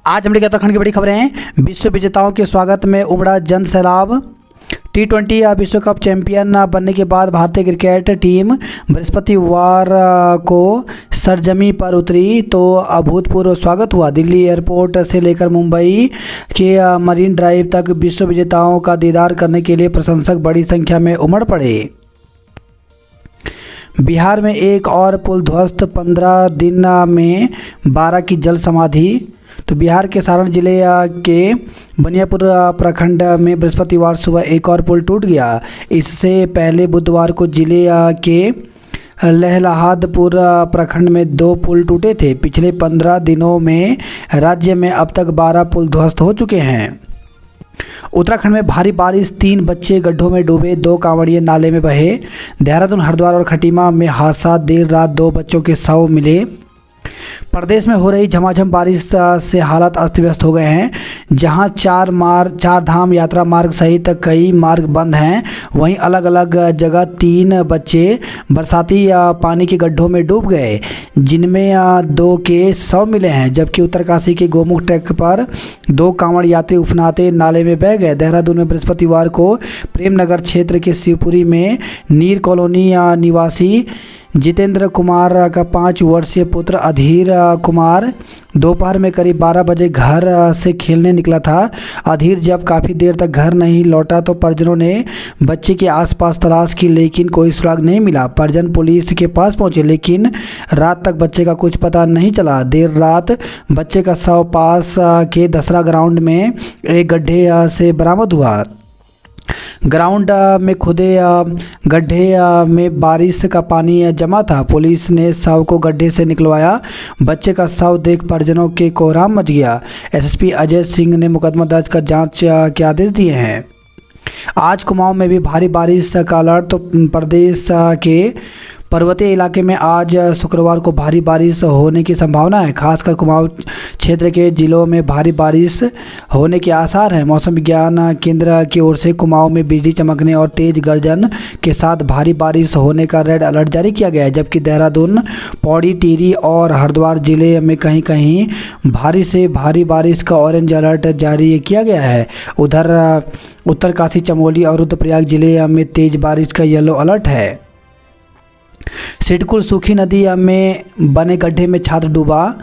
आज हम लेकर उत्तराखंड की बड़ी खबरें हैं। विश्व विजेताओं के स्वागत में उमड़ा जन सैलाब। T20 विश्व कप चैंपियन बनने के बाद भारतीय क्रिकेट टीम बृहस्पतिवार को सरजमी पर उतरी तो अभूतपूर्व स्वागत हुआ। दिल्ली एयरपोर्ट से लेकर मुंबई के मरीन ड्राइव तक विश्व विजेताओं का दीदार करने के लिए प्रशंसक बड़ी संख्या में उमड़ पड़े। बिहार में एक और पुल ध्वस्त, 15 दिन में 12 की जल समाधि। तो बिहार के सारण जिले के बनियापुर प्रखंड में बृहस्पतिवार सुबह एक और पुल टूट गया। इससे पहले बुधवार को जिले के लहलहादपुर प्रखंड में 2 पुल टूटे थे। पिछले 15 दिनों में राज्य में अब तक 12 पुल ध्वस्त हो चुके हैं। उत्तराखंड में भारी बारिश, 3 बच्चे गड्ढों में डूबे, 2 कांवड़िए नाले में बहे। देहरादून, हरिद्वार और खटीमा में हादसा, देर रात 2 बच्चों के शव मिले। प्रदेश में हो रही झमाझम बारिश से हालात अस्त व्यस्त हो गए हैं। जहां 4 धाम यात्रा मार्ग सहित कई मार्ग बंद हैं, वहीं अलग अलग जगह 3 बच्चे बरसाती पानी के गड्ढों में डूब गए, जिनमें 2 के शव मिले हैं। जबकि उत्तरकाशी के गोमुख ट्रैक पर 2 कांवड़ यात्री उफनाते नाले में बह गए। देहरादून में बृहस्पतिवार को प्रेमनगर क्षेत्र के शिवपुरी में नीर कॉलोनी निवासी जितेंद्र कुमार का 5 वर्षीय पुत्र अधीर कुमार दोपहर में करीब 12 बजे घर से खेलने निकला था। अधीर जब काफ़ी देर तक घर नहीं लौटा तो परिजनों ने बच्चे के आसपास तलाश की, लेकिन कोई सुराग नहीं मिला। परिजन पुलिस के पास पहुंचे, लेकिन रात तक बच्चे का कुछ पता नहीं चला। देर रात बच्चे का शव पास के दसरा ग्राउंड में एक गड्ढे से बरामद हुआ। ग्राउंड में खुदे गड्ढे में बारिश का पानी जमा था। पुलिस ने शव को गड्ढे से निकलवाया। बच्चे का शव देख परिजनों के कोहराम मच गया। एसएसपी अजय सिंह ने मुकदमा दर्ज कर जांच के आदेश दिए हैं। आज कुमाऊं में भी भारी बारिश का अलर्ट। तो प्रदेश के पर्वतीय इलाके में आज शुक्रवार को भारी बारिश होने की संभावना है। खासकर कुमाऊं क्षेत्र के जिलों में भारी बारिश होने के आसार हैं। मौसम विज्ञान केंद्र की ओर से कुमाऊं में बिजली चमकने और तेज गर्जन के साथ भारी बारिश होने का रेड अलर्ट जारी किया गया है। जबकि देहरादून, पौड़ी, टिहरी और हरिद्वार जिले में कहीं कहीं भारी से भारी बारिश का ऑरेंज अलर्ट जारी किया गया है। उधर उत्तरकाशी, चमोली और रुद्रप्रयाग जिले में तेज बारिश का येलो अलर्ट है। सिडकुल सूखी नदी में बने गड्ढे में छात्र डूबा।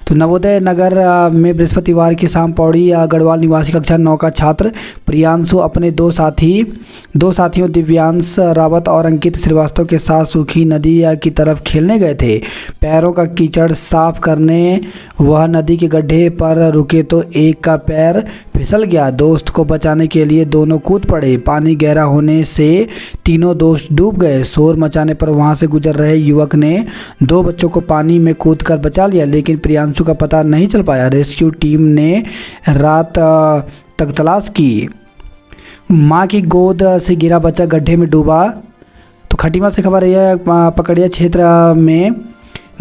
तो नवोदय नगर में बृहस्पतिवार की शाम पौड़ी गढ़वाल निवासी कक्षा 9 का छात्र प्रियांशु अपने 2 साथियों दिव्यांश रावत और अंकित श्रीवास्तव के साथ सूखी नदी की तरफ खेलने गए थे। पैरों का कीचड़ साफ करने वह नदी के गड्ढे पर रुके तो एक का पैर फिसल गया। दोस्त को बचाने के लिए दोनों कूद पड़े। पानी गहरा होने से तीनों दोस्त डूब गए। शोर मचाने पर वहां से गुजर रहे युवक ने 2 बच्चों को पानी में कूदकर बचा लिया, लेकिन प्रियांशु का पता नहीं चल पाया। रेस्क्यू टीम ने रात तक तलाश की। मां की गोद से गिरा बच्चा गड्ढे में डूबा। तो खटीमा से खबर है, पकड़िया क्षेत्र में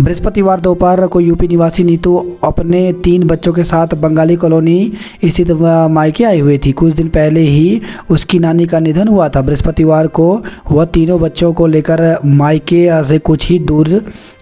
बृहस्पतिवार दोपहर को यूपी निवासी नीतू अपने 3 बच्चों के साथ बंगाली कॉलोनी स्थित मायके आई हुई थी। कुछ दिन पहले ही उसकी नानी का निधन हुआ था। बृहस्पतिवार को वह तीनों बच्चों को लेकर मायके से कुछ ही दूर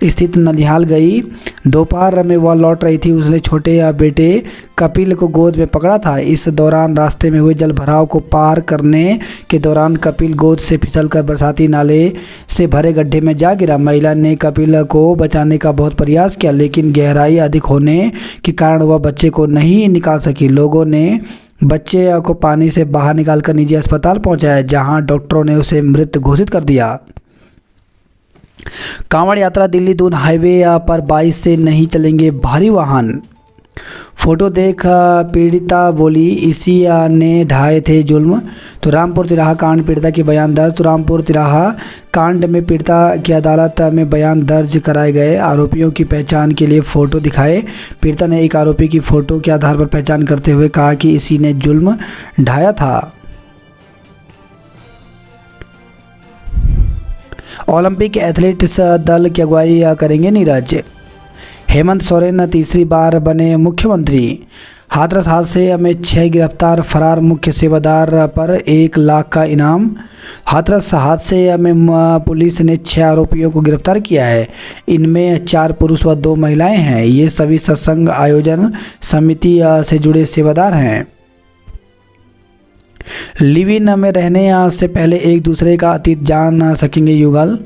स्थित ननिहाल गई। दोपहर में वह लौट रही थी। उसने छोटे बेटे कपिल को गोद में पकड़ा था। इस दौरान रास्ते में हुए जल भराव को पार करने के दौरान कपिल गोद से फिसलकर बरसाती नाले से भरे गड्ढे में जा गिरा। महिला ने कपिल को बचाने का बहुत प्रयास किया, लेकिन गहराई अधिक होने के कारण वह बच्चे को नहीं निकाल सकी। लोगों ने बच्चे को पानी से बाहर निकालकर निजी अस्पताल पहुंचाया, जहां डॉक्टरों ने उसे मृत घोषित कर दिया। कांवड़ यात्रा दिल्ली दून हाईवे पर 22 से नहीं चलेंगे भारी वाहन। फोटो देख पीड़िता बोली, इसी ने ढाए थे जुल्म। तो रामपुर तिराहा कांड पीड़िता के बयान दर्ज। तो रामपुर तिराहा कांड में पीड़िता की अदालत में बयान दर्ज कराए गए। आरोपियों की पहचान के लिए फ़ोटो दिखाए। पीड़िता ने एक आरोपी की फ़ोटो के आधार पर पहचान करते हुए कहा कि इसी ने जुल्म ढाया था। ओलंपिक एथलीट्स दल की अगुवाई करेंगे नीरज। हेमंत सोरेन तीसरी बार बने मुख्यमंत्री। हाथरस हादसे में 6 गिरफ्तार, फरार मुख्य सेवादार पर 1 लाख का इनाम। हाथरस हादसे में पुलिस ने 6 आरोपियों को गिरफ्तार किया है। इनमें 4 पुरुष व 2 महिलाएं हैं। ये सभी सत्संग आयोजन समिति से जुड़े सेवादार हैं। लिव इन में रहने से पहले एक दूसरे का अतीत जान सकेंगे युगल।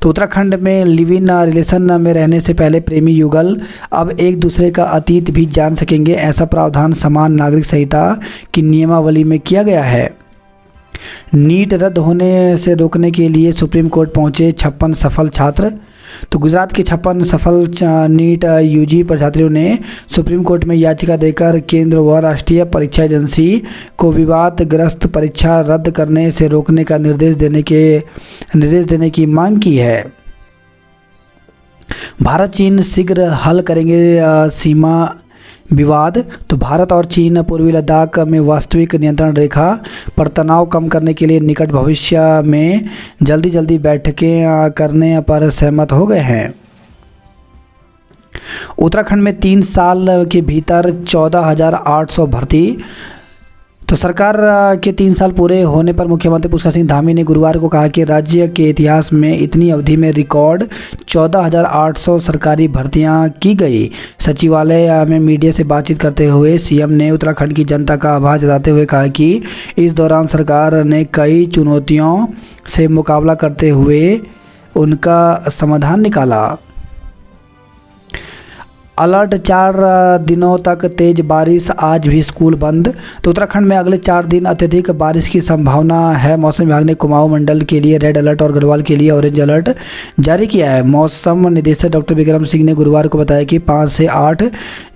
तो उत्तराखंड में लिव इन रिलेशन में रहने से पहले प्रेमी युगल अब एक दूसरे का अतीत भी जान सकेंगे। ऐसा प्रावधान समान नागरिक संहिता की नियमावली में किया गया है। नीट रद्द होने से रोकने के लिए सुप्रीम कोर्ट पहुंचे 56 सफल छात्र। तो गुजरात के 56 सफल नीट यूजी परीक्षार्थियों ने सुप्रीम कोर्ट में याचिका देकर केंद्र व राष्ट्रीय परीक्षा एजेंसी को विवादग्रस्त परीक्षा रद्द करने से रोकने का निर्देश देने की मांग की है। भारत चीन शीघ्र हल करेंगे सीमा विवाद। तो भारत और चीन पूर्वी लद्दाख में वास्तविक नियंत्रण रेखा पर तनाव कम करने के लिए निकट भविष्य में जल्दी बैठकें करने पर सहमत हो गए हैं। उत्तराखंड में 3 साल के भीतर 14,800 भर्ती। तो सरकार के 3 साल पूरे होने पर मुख्यमंत्री पुष्कर सिंह धामी ने गुरुवार को कहा कि राज्य के इतिहास में इतनी अवधि में रिकॉर्ड 14,800 सरकारी भर्तियां की गई। सचिवालय में मीडिया से बातचीत करते हुए सीएम ने उत्तराखंड की जनता का आभार जताते हुए कहा कि इस दौरान सरकार ने कई चुनौतियों से मुकाबला करते हुए उनका समाधान निकाला। अलर्ट, 4 दिनों तक तेज बारिश, आज भी स्कूल बंद। तो उत्तराखंड में अगले 4 दिन अत्यधिक बारिश की संभावना है। मौसम विभाग ने कुमाऊं मंडल के लिए रेड अलर्ट और गढ़वाल के लिए ऑरेंज अलर्ट जारी किया है। मौसम निदेशक डॉक्टर विक्रम सिंह ने गुरुवार को बताया कि 5 से 8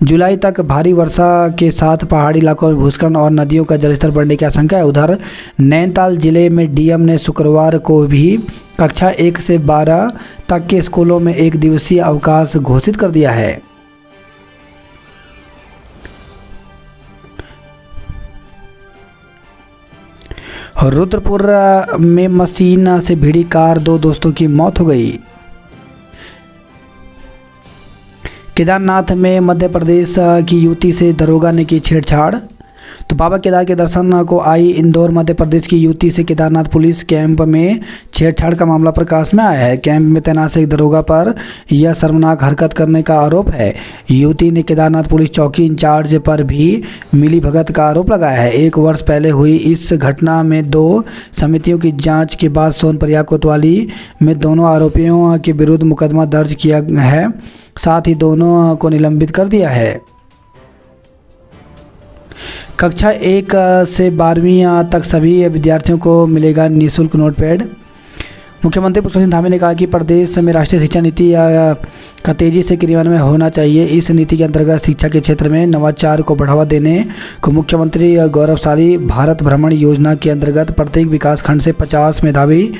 जुलाई तक भारी वर्षा के साथ पहाड़ी इलाकों में भूस्खलन और नदियों का जलस्तर बढ़ने की आशंका है। उधर नैनीताल जिले में डीएम ने शुक्रवार को भी कक्षा 1 से 12 तक के स्कूलों में 1 दिवसीय अवकाश घोषित कर दिया है। रुद्रपुर में मशीन से भिड़ी कार, 2 दोस्तों की मौत हो गई। केदारनाथ में मध्य प्रदेश की युवती से दरोगा ने की छेड़छाड़। तो बाबा केदार के दर्शन को आई इंदौर मध्य प्रदेश की युवती से केदारनाथ पुलिस कैंप में छेड़छाड़ का मामला प्रकाश में आया है। कैंप में तैनात एक दरोगा पर यह शर्मनाक हरकत करने का आरोप है। युवती ने केदारनाथ पुलिस चौकी इंचार्ज पर भी मिलीभगत का आरोप लगाया है। 1 वर्ष पहले हुई इस घटना में 2 समितियों की जांच के बाद सोनप्रयाग कोतवाली में दोनों आरोपियों के विरुद्ध मुकदमा दर्ज किया है, साथ ही दोनों को निलंबित कर दिया है। कक्षा 1 से 12वीं तक सभी विद्यार्थियों को मिलेगा निःशुल्क नोटपैड। मुख्यमंत्री पुष्कर सिंह धामी ने कहा कि प्रदेश में राष्ट्रीय शिक्षा नीति का तेजी से क्रियान्वयन होना चाहिए। इस नीति के अंतर्गत शिक्षा के क्षेत्र में नवाचार को बढ़ावा देने को मुख्यमंत्री गौरवशाली भारत भ्रमण योजना के अंतर्गत प्रत्येक विकास खंड से 50 मेधावी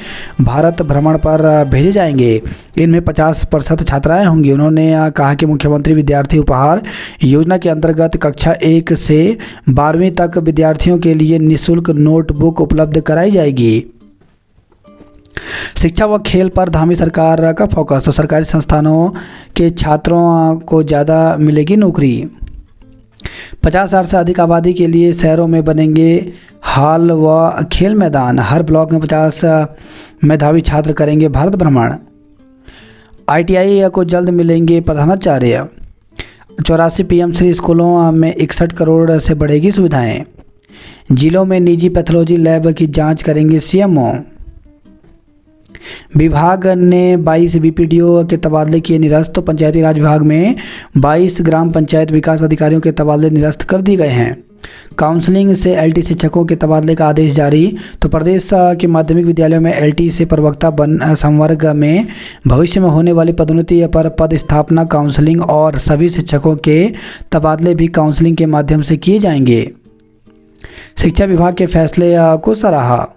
भारत भ्रमण पर भेजे जाएंगे। इनमें 50% छात्राएं होंगी। उन्होंने कहा कि मुख्यमंत्री विद्यार्थी उपहार योजना के अंतर्गत कक्षा 1 से 12वीं तक विद्यार्थियों के लिए निःशुल्क नोटबुक उपलब्ध कराई जाएगी। शिक्षा व खेल पर धामी सरकार का फोकस। तो सरकारी संस्थानों के छात्रों को ज़्यादा मिलेगी नौकरी। 50,000 से अधिक आबादी के लिए शहरों में बनेंगे हॉल व खेल मैदान। हर ब्लॉक में 50 मेधावी छात्र करेंगे भारत भ्रमण। ITI को जल्द मिलेंगे प्रधानाचार्य। 84 PM-श्री स्कूलों में 61 करोड़ से बढ़ेगी सुविधाएं। जिलों में निजी पैथोलॉजी लैब की जांच करेंगे CMO। विभाग ने 22 BPDO के तबादले किए निरस्त। तो पंचायती राज विभाग में 22 ग्राम पंचायत विकास अधिकारियों के तबादले निरस्त कर दिए गए हैं। काउंसलिंग से LT शिक्षकों के तबादले का आदेश जारी। तो प्रदेश के माध्यमिक विद्यालयों में LT से प्रवक्ता संवर्ग में भविष्य में होने वाली पदोन्नति पर पद स्थापना, काउंसलिंग और सभी शिक्षकों के तबादले भी काउंसलिंग के माध्यम से किए जाएंगे। शिक्षा विभाग के फैसले को सराहा।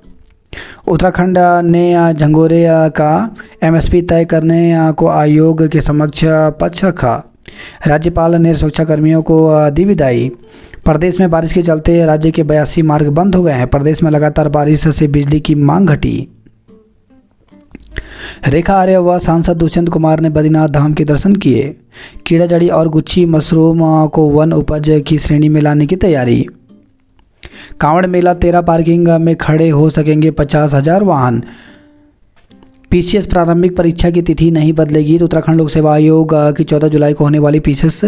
उत्तराखंड ने झंगोरे का MSP तय करने को आयोग के समक्ष पक्ष रखा। राज्यपाल ने सुरक्षा कर्मियों को दी विदाई। प्रदेश में बारिश के चलते राज्य के 82 मार्ग बंद हो गए हैं। प्रदेश में लगातार बारिश से बिजली की मांग घटी। रेखा आर्य व सांसद दुष्यंत कुमार ने बद्रीनाथ धाम के दर्शन किए। कीड़ा जड़ी और गुच्छी मशरूम को वन उपज की श्रेणी में लाने की तैयारी। कांवड़ मेला 13 पार्किंग में खड़े हो सकेंगे 50,000 वाहन। पीसीएस प्रारंभिक परीक्षा की तिथि नहीं बदलेगी। तो उत्तराखंड लोक सेवा आयोग की 14 जुलाई को होने वाली पीसीएस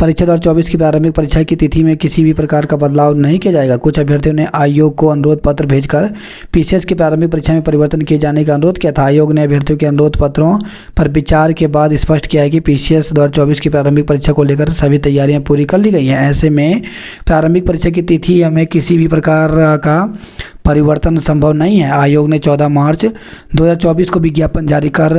परीक्षा 2024 की प्रारंभिक परीक्षा की तिथि में किसी भी प्रकार का बदलाव नहीं किया जाएगा। कुछ अभ्यर्थियों ने आयोग को अनुरोध पत्र भेजकर पीसीएस की प्रारंभिक परीक्षा में परिवर्तन किए जाने का अनुरोध किया था। आयोग ने अभ्यर्थियों के अनुरोध पत्रों पर विचार के बाद स्पष्ट किया है कि पीसीएस 2024 की प्रारंभिक परीक्षा को लेकर सभी तैयारियां पूरी कर ली गई हैं। ऐसे में प्रारंभिक परीक्षा की तिथि में किसी भी प्रकार का परिवर्तन संभव नहीं है। आयोग ने 14 मार्च 2024 को विज्ञापन जारी कर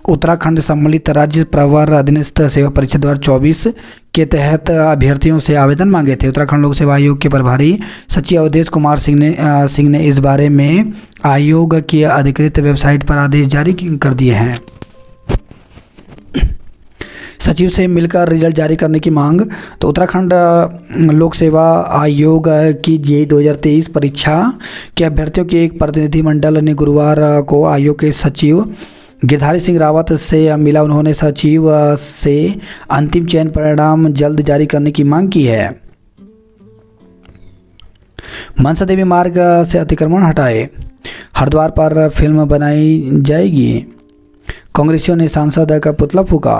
उत्तराखंड सम्मिलित राज्य प्रवर अधीनस्थ सेवा परीक्षा 2024 के तहत अभ्यर्थियों से आवेदन मांगे थे। उत्तराखंड लोक सेवा आयोग के प्रभारी सचिव अवधेश कुमार सिंह ने इस बारे में आयोग की अधिकृत वेबसाइट पर आदेश जारी कर दिए हैं। सचिव से मिलकर रिजल्ट जारी करने की मांग। तो उत्तराखंड लोक सेवा आयोग की जेईई 2023 परीक्षा के अभ्यर्थियों के एक प्रतिनिधिमंडल ने गुरुवार को आयोग के सचिव गिरधारी सिंह रावत से मिला। उन्होंने सचिव से अंतिम चयन परिणाम जल्द जारी करने की मांग की है। मनसा देवी मार्ग से अतिक्रमण हटाए। हरिद्वार पर फिल्म बनाई जाएगी। कांग्रेसियों ने सांसद का पुतला फूका।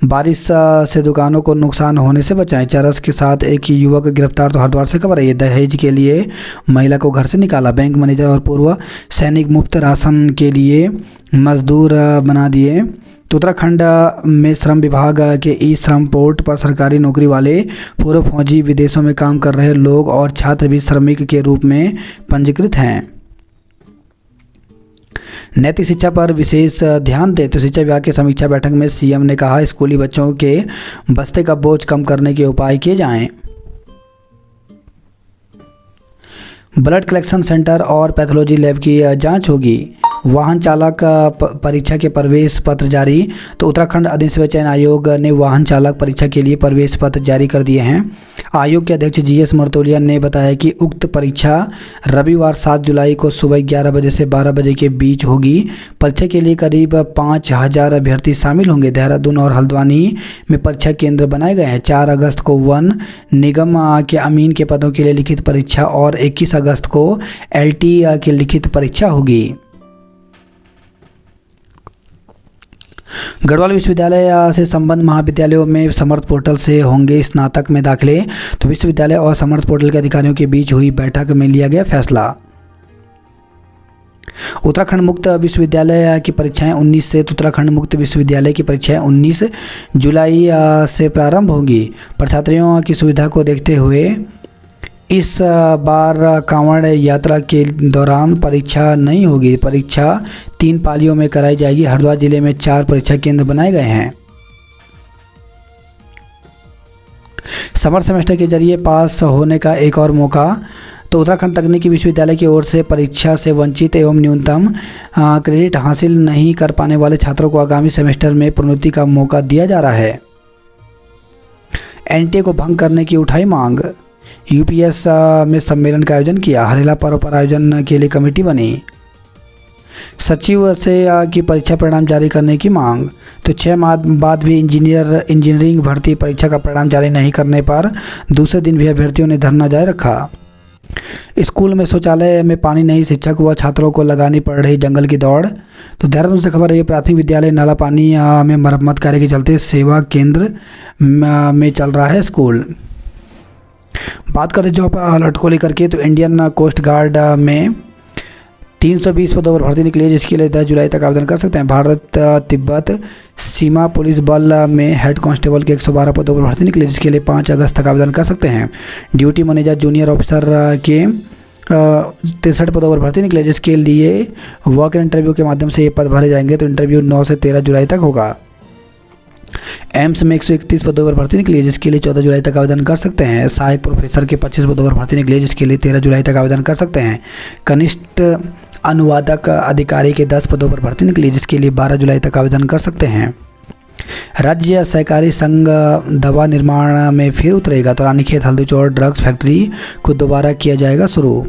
बारिश से दुकानों को नुकसान होने से बचाएं। चरस के साथ एक युवक गिरफ्तार। तो हरिद्वार से खबर है। दहेज के लिए महिला को घर से निकाला। बैंक मैनेजर और पूर्व सैनिक मुफ्त राशन के लिए मजदूर बना दिए। तो उत्तराखंड में श्रम विभाग के ई श्रम पोर्ट पर सरकारी नौकरी वाले पूर्व फौजी, विदेशों में काम कर रहे लोग और छात्र भी श्रमिक के रूप में पंजीकृत हैं। नैतिक शिक्षा पर विशेष ध्यान दें। तो शिक्षा विभाग की समीक्षा बैठक में सीएम ने कहा स्कूली बच्चों के बस्ते का बोझ कम करने के उपाय किए जाएं। ब्लड कलेक्शन सेंटर और पैथोलॉजी लैब की जांच होगी। वाहन चालक परीक्षा के प्रवेश पत्र जारी। तो उत्तराखंड अधीनस्थ चयन आयोग ने वाहन चालक परीक्षा के लिए प्रवेश पत्र जारी कर दिए हैं। आयोग के अध्यक्ष जीएस मर्तोलिया ने बताया कि उक्त परीक्षा रविवार 7 जुलाई को सुबह 11 बजे से 12 बजे के बीच होगी। परीक्षा के लिए करीब 5,000 अभ्यर्थी शामिल होंगे। देहरादून और हल्द्वानी में परीक्षा केंद्र बनाए गए हैं। 4 अगस्त को वन निगम के अमीन के पदों के लिए लिखित परीक्षा और 21 अगस्त को एलटी की लिखित परीक्षा होगी। गढ़वाल विश्वविद्यालय से संबद्ध महाविद्यालयों में समर्थ पोर्टल से होंगे स्नातक में दाखिले। तो विश्वविद्यालय और समर्थ पोर्टल के अधिकारियों के बीच हुई बैठक में लिया गया फैसला। उत्तराखंड मुक्त विश्वविद्यालय की परीक्षाएं 19 से। तो उत्तराखंड मुक्त विश्वविद्यालय की परीक्षाएं 19 जुलाई से प्रारंभ होगी। छात्रों की सुविधा को देखते हुए इस बार कांवड़ यात्रा के दौरान परीक्षा नहीं होगी। परीक्षा 3 पालियों में कराई जाएगी। हरिद्वार जिले में 4 परीक्षा केंद्र बनाए गए हैं। समर सेमेस्टर के जरिए पास होने का एक और मौका। तो उत्तराखंड तकनीकी विश्वविद्यालय की ओर से परीक्षा से वंचित एवं न्यूनतम क्रेडिट हासिल नहीं कर पाने वाले छात्रों को आगामी सेमेस्टर में प्रोन्नति का मौका दिया जा रहा है। एनटीए को भंग करने की उठाई मांग। यूपीएस में सम्मेलन का आयोजन किया। हरेला पर्व पर आयोजन के लिए कमेटी बनी। सचिव से की परीक्षा परिणाम जारी करने की मांग। तो 6 माह बाद भी इंजीनियरिंग भर्ती परीक्षा का परिणाम जारी नहीं करने पर दूसरे दिन भी अभ्यर्थियों ने धरना जारी रखा। स्कूल में शौचालय में पानी नहीं, शिक्षक व छात्रों को लगानी पड़ रही जंगल की दौड़। तो देहरादून से खबर है। प्राथमिक विद्यालय नाला पानी में मरम्मत कार्य के चलते सेवा केंद्र में चल रहा है स्कूल। बात करते जॉब अलर्ट को लेकर के। तो इंडियन कोस्ट गार्ड में 320 पदों पर भर्ती निकली है, जिसके लिए 10 जुलाई तक आवेदन कर सकते हैं। भारत तिब्बत सीमा पुलिस बल में हेड कांस्टेबल के 112 पदों पर भर्ती निकली, जिसके लिए 5 अगस्त तक आवेदन कर सकते हैं। ड्यूटी मैनेजर जूनियर ऑफिसर के 63 पदों पर भर्ती निकले, जिसके लिए वॉक इन इंटरव्यू के माध्यम से ये पद भरे जाएंगे। तो इंटरव्यू 9 से 13 जुलाई तक होगा। एम्स में 131 पदों पर भर्ती निकली है, जिसके लिए 14 जुलाई तक आवेदन कर सकते हैं। सहायक प्रोफेसर के 25 पदों पर भर्ती निकली है, जिसके लिए 13 जुलाई तक आवेदन कर सकते हैं। कनिष्ठ अनुवादक अधिकारी के 10 पदों पर भर्ती निकली, जिसके लिए 12 जुलाई तक आवेदन कर सकते हैं। राज्य सहकारी संघ दवा निर्माण में फिर उतरेगा। तो रानीखेत हल्दीचौड़ ड्रग्स फैक्ट्री को दोबारा किया जाएगा शुरू।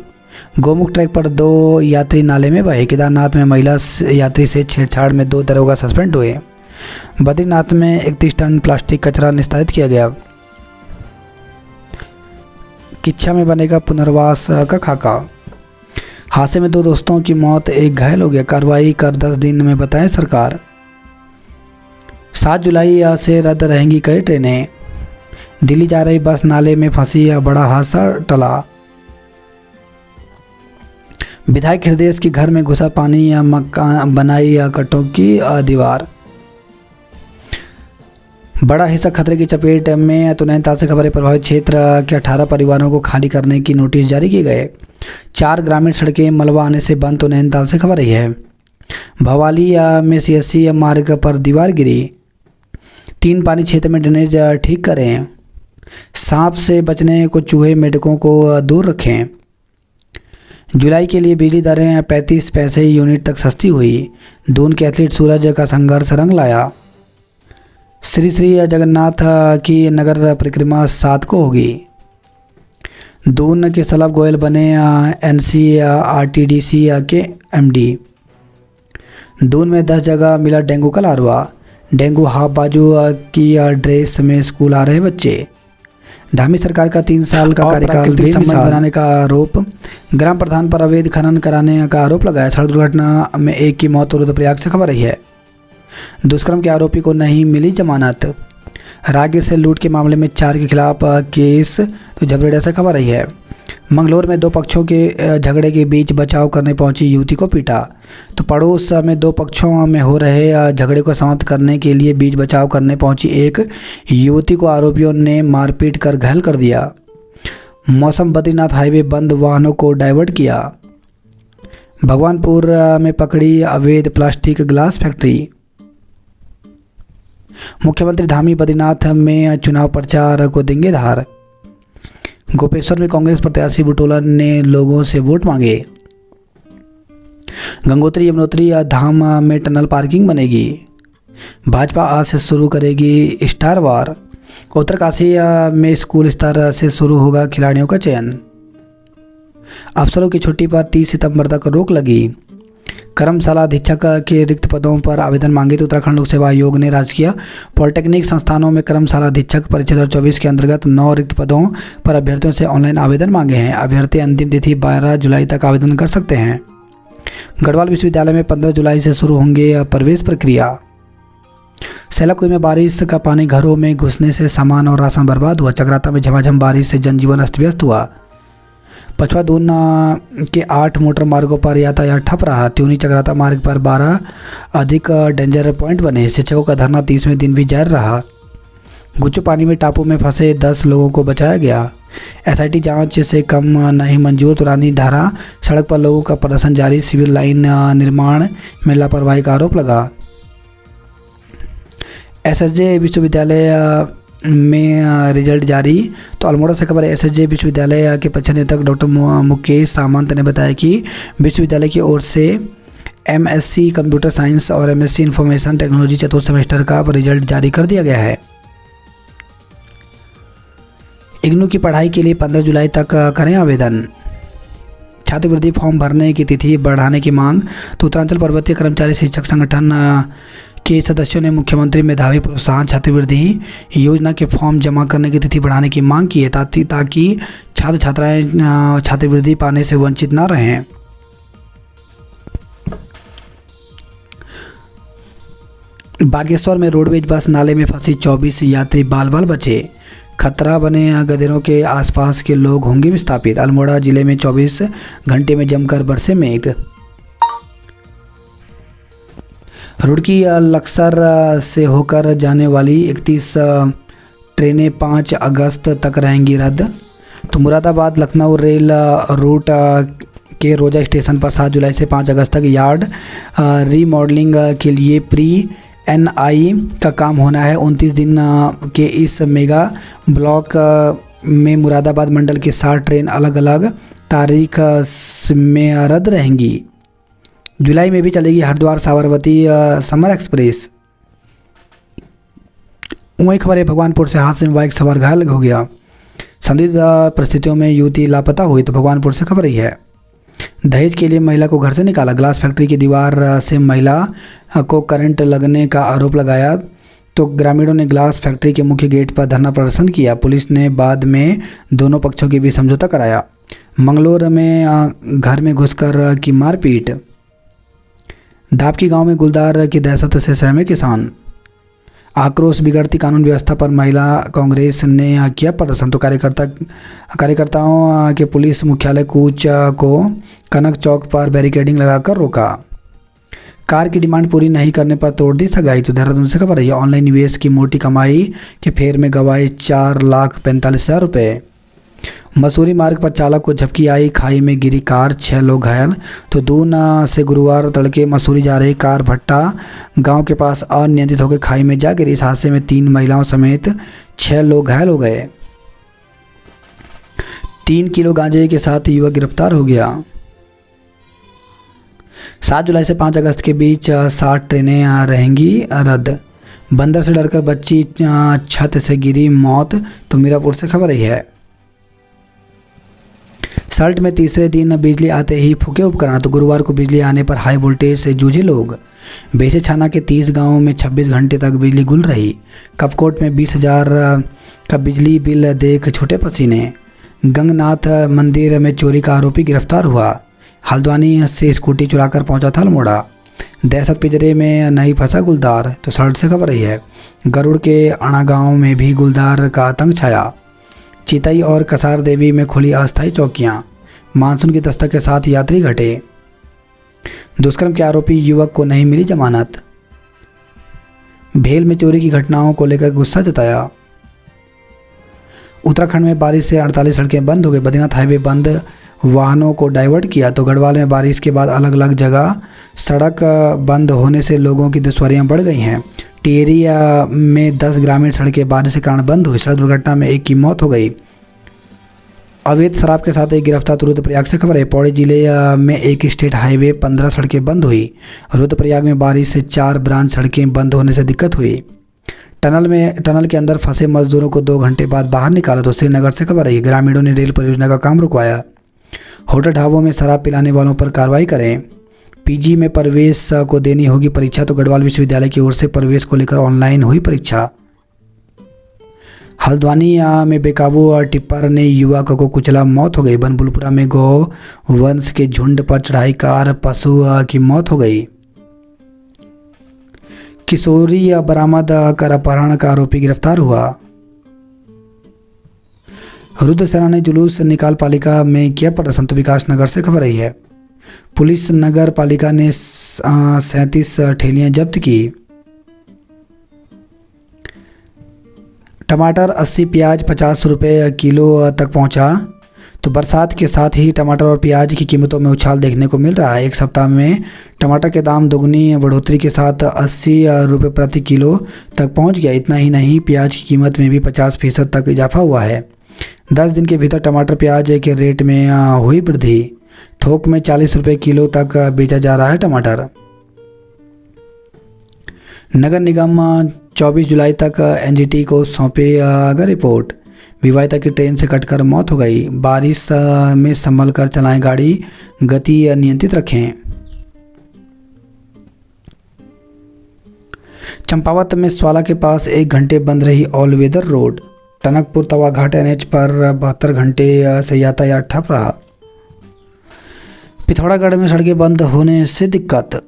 गोमुख ट्रैक पर 2 यात्री नाले में बहे। केदारनाथ में महिला यात्री से छेड़छाड़ में 2 दरोगा सस्पेंड हुए। बद्रीनाथ में 31 टन प्लास्टिक कचरा निस्तारित किया गया। किच्छा में बनेगा पुनर्वास का खाका। हादसे में 2 दोस्तों की मौत, 1 घायल हो गया। कार्रवाई कर 10 दिन में बताएं सरकार। 7 जुलाई से रद्द रहेंगी कई ट्रेनें। दिल्ली जा रही बस नाले में फंसी, बड़ा हादसा टला। विधायक हृदय के घर में घुसा पानी, मकान बनाई कट्टों की दीवार। बड़ा हिस्सा खतरे की चपेट में। तो नैनीताल से खबर है, प्रभावित क्षेत्र के 18 परिवारों को खाली करने की नोटिस जारी किए गए। 4 ग्रामीण सड़कें मलबा आने से बंद। तो नैनीताल से खबर रही है। भवाली में CSC मार्ग पर दीवार गिरी। 3 पानी क्षेत्र में ड्रेनेज ठीक करें। सांप से बचने को चूहे मेढकों को दूर रखें। जुलाई के लिए बिजली दरें 35 पैसे यूनिट तक सस्ती हुई। दून के एथलीट सूरज का संघर्ष रंग लाया। श्री जगन्नाथ की नगर परिक्रमा 7 को होगी। दून के सलाब गोयल बने NCRTDC के MD। दून में 10 जगह मिला डेंगू का लार्वा। डेंगू हाफ बाजू की ड्रेस में स्कूल आ रहे बच्चे। धामी सरकार का 3 साल का कार्यकाल बनाने का आरोप। ग्राम प्रधान पर अवैध खनन कराने का आरोप लगाया। सड़क दुर्घटना में 1 की मौत। रुद्रप्रयाग से खबर रही है। दुष्कर्म के आरोपी को नहीं मिली जमानत। राहगीर से लूट के मामले में 4 के खिलाफ केस। तो झबरेड़ा से खबर रही है। मंगलोर में 2 पक्षों के झगड़े के बीच बचाव करने पहुंची युवती को पीटा। तो पड़ोस में 2 पक्षों में हो रहे झगड़े को समाप्त करने के लिए बीच बचाव करने पहुंची एक युवती को आरोपियों ने मारपीट कर घायल कर दिया। मौसम, बद्रीनाथ हाईवे बंद, वाहनों को डाइवर्ट किया। भगवानपुर में पकड़ी अवैध प्लास्टिक ग्लास फैक्ट्री। मुख्यमंत्री धामी बद्रीनाथ में चुनाव प्रचार को देंगे धार। गोपेश्वर में कांग्रेस प्रत्याशी बुटोला ने लोगों से वोट मांगे। गंगोत्री यमुनोत्री धाम में टनल पार्किंग बनेगी। भाजपा आज से शुरू करेगी स्टार वार। उत्तरकाशी में स्कूल स्तर से शुरू होगा खिलाड़ियों का चयन। अफसरों की छुट्टी पर 30 सितंबर तक रोक लगी। कर्मशाला अधीक्षक के रिक्त पदों पर आवेदन मांगे। तो उत्तराखंड लोक सेवा आयोग ने राजकीय पॉलिटेक्निक संस्थानों में कर्मशाला अधीक्षक परीक्षा 2024 के अंतर्गत 9 रिक्त पदों पर अभ्यर्थियों से ऑनलाइन आवेदन मांगे हैं। अभ्यर्थी अंतिम तिथि 12 जुलाई तक आवेदन कर सकते हैं। गढ़वाल विश्वविद्यालय में 15 जुलाई से शुरू होंगे प्रवेश प्रक्रिया। सैलाकुई में बारिश का पानी घरों में घुसने से सामान और राशन बर्बाद हुआ। चक्राता में झमाझम बारिश से जनजीवन अस्त व्यस्त हुआ। पचवा दून के 8 मोटर मार्गों पर यातायात ठप रहा। त्यूनी चक्राता मार्ग पर 12 अधिक डेंजर पॉइंट बने। शिक्षकों का धरना 30वें दिन भी जारी रहा। गुच्चू पानी में टापू में फंसे 10 लोगों को बचाया गया। SIT जांच से कम नहीं मंजूर। तुरानी धारा सड़क पर लोगों का प्रदर्शन जारी। सिविल लाइन निर्माण में लापरवाही का आरोप लगा। SSJ विश्वविद्यालय में रिजल्ट जारी। तो अल्मोड़ा से खबर है। SSJ विश्वविद्यालय के परीक्षा निदेशक डॉक्टर मुकेश सामंत ने बताया कि विश्वविद्यालय की ओर से MSc कंप्यूटर साइंस और MSc इंफॉर्मेशन टेक्नोलॉजी चतुर्थ सेमेस्टर का रिजल्ट जारी कर दिया गया है। इग्नू की पढ़ाई के लिए 15 जुलाई तक करें आवेदन। छात्रवृत्ति फॉर्म भरने की तिथि बढ़ाने की मांग। तो उत्तरांचल पर्वतीय कर्मचारी शिक्षक संगठन के सदस्यों ने मुख्यमंत्री मेधावी प्रोत्साहन छात्रवृत्ति योजना के फॉर्म जमा करने की तिथि बढ़ाने की मांग की है ताकि छात्र छात्राएं छात्रवृत्ति पाने से वंचित न रहें। बागेश्वर में रोडवेज बस नाले में फंसी 24 यात्री बाल बाल बचे। खतरा बने गदेरों के आसपास के लोग होंगे विस्थापित। अल्मोड़ा जिले में 24 घंटे में जमकर बरसे मेघ। रुड़की लक्सर से होकर जाने वाली 31 ट्रेनें 5 अगस्त तक रहेंगी रद्द। तो मुरादाबाद लखनऊ रेल रूट के रोजा स्टेशन पर 7 जुलाई से 5 अगस्त तक यार्ड रीमॉडलिंग के लिए NI का काम होना है। 29 दिन के इस मेगा ब्लॉक में मुरादाबाद मंडल की 60 ट्रेन अलग अलग तारीख में रद्द रहेंगी। जुलाई में भी चलेगी हरिद्वार साबरमती समर एक्सप्रेस। वही खबर है भगवानपुर से हादसे में बाइक सवार घायल हो गया। संदिग्ध परिस्थितियों में युवती लापता हुई। तो भगवानपुर से खबर ही है। दहेज के लिए महिला को घर से निकाला। ग्लास फैक्ट्री की दीवार से महिला को करंट लगने का आरोप लगाया तो ग्रामीणों ने ग्लास फैक्ट्री के मुख्य गेट पर धरना प्रदर्शन किया। पुलिस ने बाद में दोनों पक्षों के बीच समझौता कराया। मंगलोर में घर में घुसकर की मारपीट। दापकी गांव में गुलदार की दहशत से सहमे किसान। आक्रोश बिगड़ती कानून व्यवस्था पर महिला कांग्रेस ने किया प्रदर्शन तो कार्यकर्ताओं के पुलिस मुख्यालय कूच को कनक चौक पर बैरिकेडिंग लगाकर रोका। कार की डिमांड पूरी नहीं करने पर तोड़ दी सगाई। तो देहरादून से खबर है, ऑनलाइन निवेश की मोटी कमाई के फेर में गंवाए 4,45,000 रुपये। मसूरी मार्ग पर चालक को झपकी आई, खाई में गिरी कार, 6 लोग घायल। तो दून से गुरुवार तड़के मसूरी जा रही कार भट्टा गांव के पास अनियंत्रित होकर खाई में जा गिरी। इस हादसे में 3 महिलाओं समेत 6 लोग घायल हो गए। 3 किलो गांजे के साथ युवक गिरफ्तार हो गया। 7 जुलाई से 5 अगस्त के बीच 60 ट्रेनें रहेंगी रद्द। बंदर से डरकर बच्ची छत से गिरी, मौत। तो मीरापुर से खबर रही है। सल्ट में तीसरे दिन बिजली आते ही फूके उपकरण। तो गुरुवार को बिजली आने पर हाई वोल्टेज से जूझे लोग। बेसे छाना के 30 गांवों में 26 घंटे तक बिजली गुल रही। कपकोट में 20,000 का बिजली बिल देख छूटे पसीने। गंगनाथ मंदिर में चोरी का आरोपी गिरफ्तार हुआ। हल्द्वानी से स्कूटी चुराकर पहुंचा था अल्मोड़ा। दहशत पिंजरे में नहीं फंसा गुलदार। तो सल्ट से खबर रही है। गरुड़ के अणा गांव में भी गुलदार का आतंक छाया। चितई और कसार देवी में खुली अस्थायी चौकियां। मानसून की दस्तक के साथ यात्री घटे। दुष्कर्म के आरोपी युवक को नहीं मिली जमानत। भेल में चोरी की घटनाओं को लेकर गुस्सा जताया। उत्तराखंड में बारिश से 48 सड़कें बंद हो गई। बद्रीनाथ हाईवे बंद, वाहनों को डाइवर्ट किया। तो गढ़वाल में बारिश के बाद अलग अलग जगह सड़क बंद होने से लोगों की दुश्वारियां बढ़ गई हैं। टिहरी में 10 ग्रामीण सड़कें बारिश के कारण बंद हुई। सड़क दुर्घटना में 1 की मौत हो गई। अवैध शराब के साथ एक गिरफ्तार। रुद्रप्रयाग से खबर है। पौड़ी जिले में एक स्टेट हाईवे 15 सड़कें बंद हुई। रुद्रप्रयाग में बारिश से 4 ब्रांच सड़कें बंद होने से दिक्कत हुई। टनल के अंदर फंसे मजदूरों को 2 घंटे बाद बाहर निकाला। तो श्रीनगर से खबर है। ग्रामीणों ने रेल परियोजना का काम रुकवाया। होटल ढाबों में शराब पिलाने वालों पर कार्रवाई करें। पीजी में प्रवेश को देनी होगी परीक्षा। तो गढ़वाल विश्वविद्यालय की ओर से प्रवेश को लेकर ऑनलाइन हुई परीक्षा। हल्द्वानी में बेकाबू टिप्पर ने युवक को कुचला, मौत हो गई। बनबुलपुरा में गौ वंश के झुंड पर चढ़ाई कार, पशु की मौत हो गई। किशोरी बरामद कर अपहरण का आरोपी गिरफ्तार हुआ। रुद्रसेना ने जुलूस निकाल पालिका में किया प्रदर्शन। तो विकास नगर से खबर रही है। पुलिस नगर पालिका ने 37 ठेलियां जब्त की। टमाटर 80, प्याज 50 रुपये किलो तक पहुंचा। तो बरसात के साथ ही टमाटर और प्याज की कीमतों में उछाल देखने को मिल रहा है। एक सप्ताह में टमाटर के दाम दोगुनी बढ़ोतरी के साथ 80 रुपये प्रति किलो तक पहुंच गया। इतना ही नहीं, प्याज की कीमत में भी 50% तक इजाफा हुआ है। 10 दिन के भीतर टमाटर प्याज के रेट में हुई वृद्धि। थोक में 40 रुपये किलो तक बेचा जा रहा है टमाटर। नगर निगम 24 जुलाई तक एनजीटी को सौंपेगा रिपोर्ट। विवाहिता की ट्रेन से कटकर मौत हो गई। बारिश में संभल कर चलाएं गाड़ी, गति नियंत्रित रखें। चंपावत में स्वाला के पास 1 घंटे बंद रही ऑल वेदर रोड। टनकपुर तवाघाट एनएच पर 72 घंटे से यातायात ठप रहा। पिथौरागढ़ में सड़कें बंद होने से दिक्कत।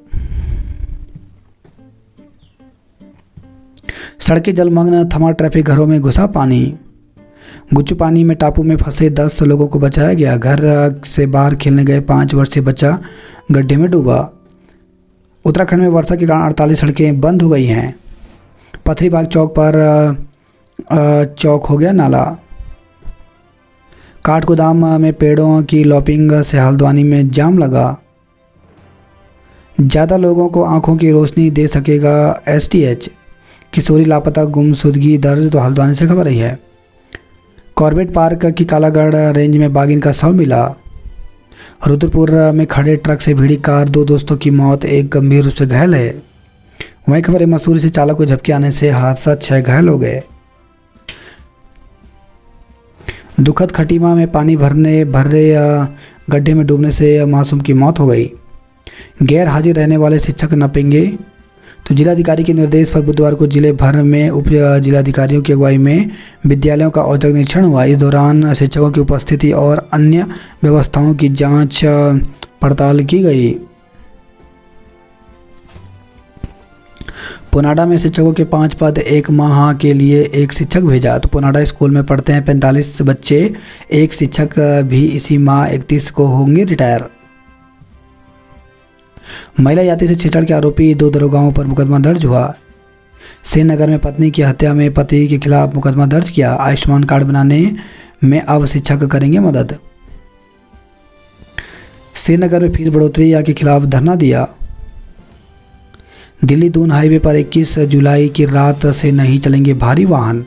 सड़कें जलमग्न, थमा ट्रैफिक, घरों में घुसा पानी। गुच्चू पानी में टापू में फंसे 10 लोगों को बचाया गया। घर से बाहर खेलने गए 5 वर्षीय बच्चा गड्ढे में डूबा। उत्तराखंड में वर्षा के कारण 48 सड़कें बंद हो गई हैं। पथरीबाग चौक पर चौक हो गया नाला। काठगोदाम में पेड़ों की लॉपिंग से हल्द्वानी में जाम लगा। ज़्यादा लोगों को आंखों की रोशनी दे सकेगा एसटीएच। किशोरी लापता, गुमशुदगी दर्ज। तो हल्द्वानी से खबर रही है। कॉर्बेट पार्क की कालागढ़ रेंज में बाघिन का शव मिला। रुद्रपुर में खड़े ट्रक से भिड़ी कार, 2 दोस्तों की मौत, 1 गंभीर रूप से घायल है। वहीं खबर है मसूरी से चालक को झपकी आने से हादसा, 6 घायल हो गए। दुखद खटीमा में पानी भरे गड्ढे में डूबने से मासूम की मौत हो गई। गैर हाजिर रहने वाले शिक्षक नपेंगे। तो जिलाधिकारी के निर्देश पर बुधवार को जिले भर में उप जिलाधिकारियों की अगुवाई में विद्यालयों का औचक निरीक्षण हुआ। इस दौरान शिक्षकों की उपस्थिति और अन्य व्यवस्थाओं की जांच पड़ताल की गई। पुनाडा में शिक्षकों के 5 पद, 1 माह के लिए 1 शिक्षक भेजा। तो पुनाडा स्कूल में पढ़ते हैं 45 बच्चे, 1 शिक्षक भी इसी माह 31 को होंगे रिटायर। महिला यात्री से छेड़छाड़ के आरोपी 2 दरोगाओं पर मुकदमा दर्ज हुआ। श्रीनगर में पत्नी की हत्या में पति के खिलाफ मुकदमा दर्ज किया। आयुष्मान कार्ड बनाने में अब शिक्षक करेंगे मदद। श्रीनगर में फीस बढ़ोतरी के खिलाफ धरना दिया। दिल्ली दून हाईवे पर 21 जुलाई की रात से नहीं चलेंगे भारी वाहन।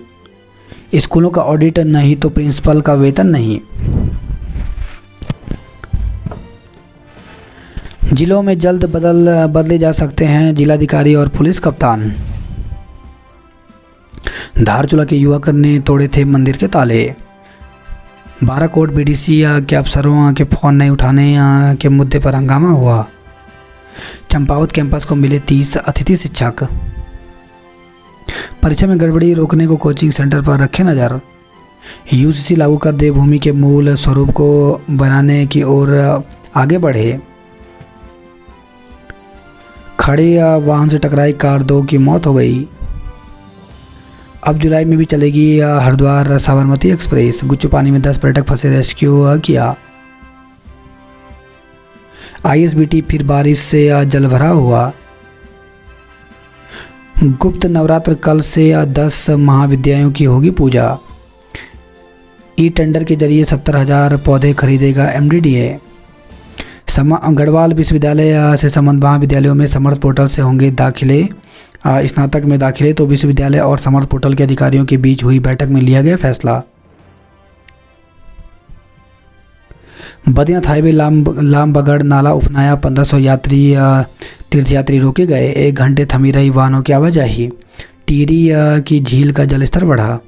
स्कूलों का ऑडिट नहीं तो प्रिंसिपल का वेतन नहीं। जिलों में जल्द बदले जा सकते हैं जिलाधिकारी और पुलिस कप्तान। धारचूला के युवक ने तोड़े थे मंदिर के ताले। बाराकोट बीडीसी के अफसरों के फ़ोन नहीं उठाने के मुद्दे पर हंगामा हुआ। चंपावत कैंपस को मिले 30 अतिथि शिक्षक। परीक्षा में गड़बड़ी रोकने को कोचिंग सेंटर पर रखे नज़र। यूजीसी लागू कर दे भूमि के मूल स्वरूप को बनाने की ओर आगे बढ़े। खड़े वाहन से टकराई कार, 2 की मौत हो गई। अब जुलाई में भी चलेगी हरिद्वार साबरमती एक्सप्रेस। गुच्चू पानी में 10 पर्यटक फंसे, रेस्क्यू किया। आईएसबीटी फिर बारिश से जलभराव हुआ। गुप्त नवरात्र कल से 10 महाविद्यालयों की होगी पूजा। ई टेंडर के जरिए 70,000 पौधे खरीदेगा एमडीडीए। गढ़वाल विश्वविद्यालय से संबद्ध महाविद्यालयों में समर्थ पोर्टल से होंगे दाखिले। स्नातक में दाखिले। तो विश्वविद्यालय और समर्थ पोर्टल के अधिकारियों के बीच हुई बैठक में लिया गया फैसला। बद्रीनाथ हाईवे लामबगड़ नाला उपनाया, 1500 तीर्थयात्री रोके गए। 1 घंटे थमी रही वाहनों की आवाजाही। टिहरी की झील का जलस्तर बढ़ा।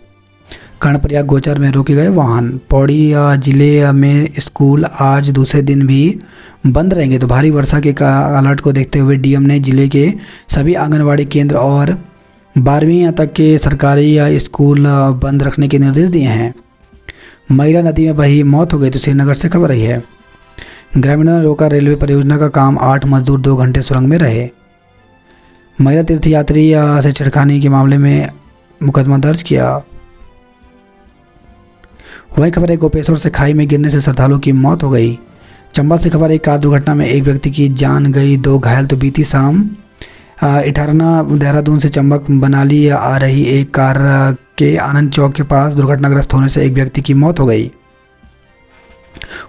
कर्णप्रयाग गोचर में रोके गए वाहन। पौड़ी जिले में स्कूल आज दूसरे दिन भी बंद रहेंगे। तो भारी वर्षा के अलर्ट को देखते हुए डीएम ने जिले के सभी आंगनवाड़ी केंद्र और 12वीं तक के सरकारी स्कूल बंद रखने के निर्देश दिए हैं। महिला नदी में बही, मौत हो गई। तो श्रीनगर से खबर रही है। ग्रामीणों ने रोका रेलवे परियोजना का काम, 8 मजदूर 2 घंटे सुरंग में रहे। महिला तीर्थयात्री से छेड़खानी के मामले में मुकदमा दर्ज किया। वही खबर है, गोपेश्वर से खाई में गिरने से श्रद्धालु की मौत हो गई। चंबा से खबर, एक कार दुर्घटना में 1 व्यक्ति की जान गई, 2 घायल। तो बीती शाम इटारना देहरादून से चंबक बनाली आ रही एक कार के आनंद चौक के पास दुर्घटनाग्रस्त होने से 1 व्यक्ति की मौत हो गई।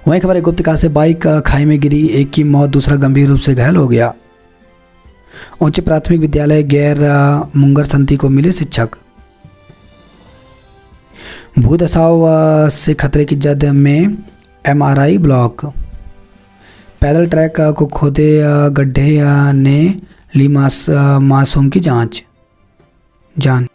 वही खबर है, गुप्तकाशी से बाइक खाई में गिरी, 1 की मौत, दूसरा गंभीर रूप से घायल हो गया। उच्च प्राथमिक विद्यालय गैर मुंगर संती को मिले शिक्षक। भूदसाव से खतरे की जद में एमआरआई ब्लॉक। पैदल ट्रैक को खोदे गड्ढे ने ली मासूम की जान।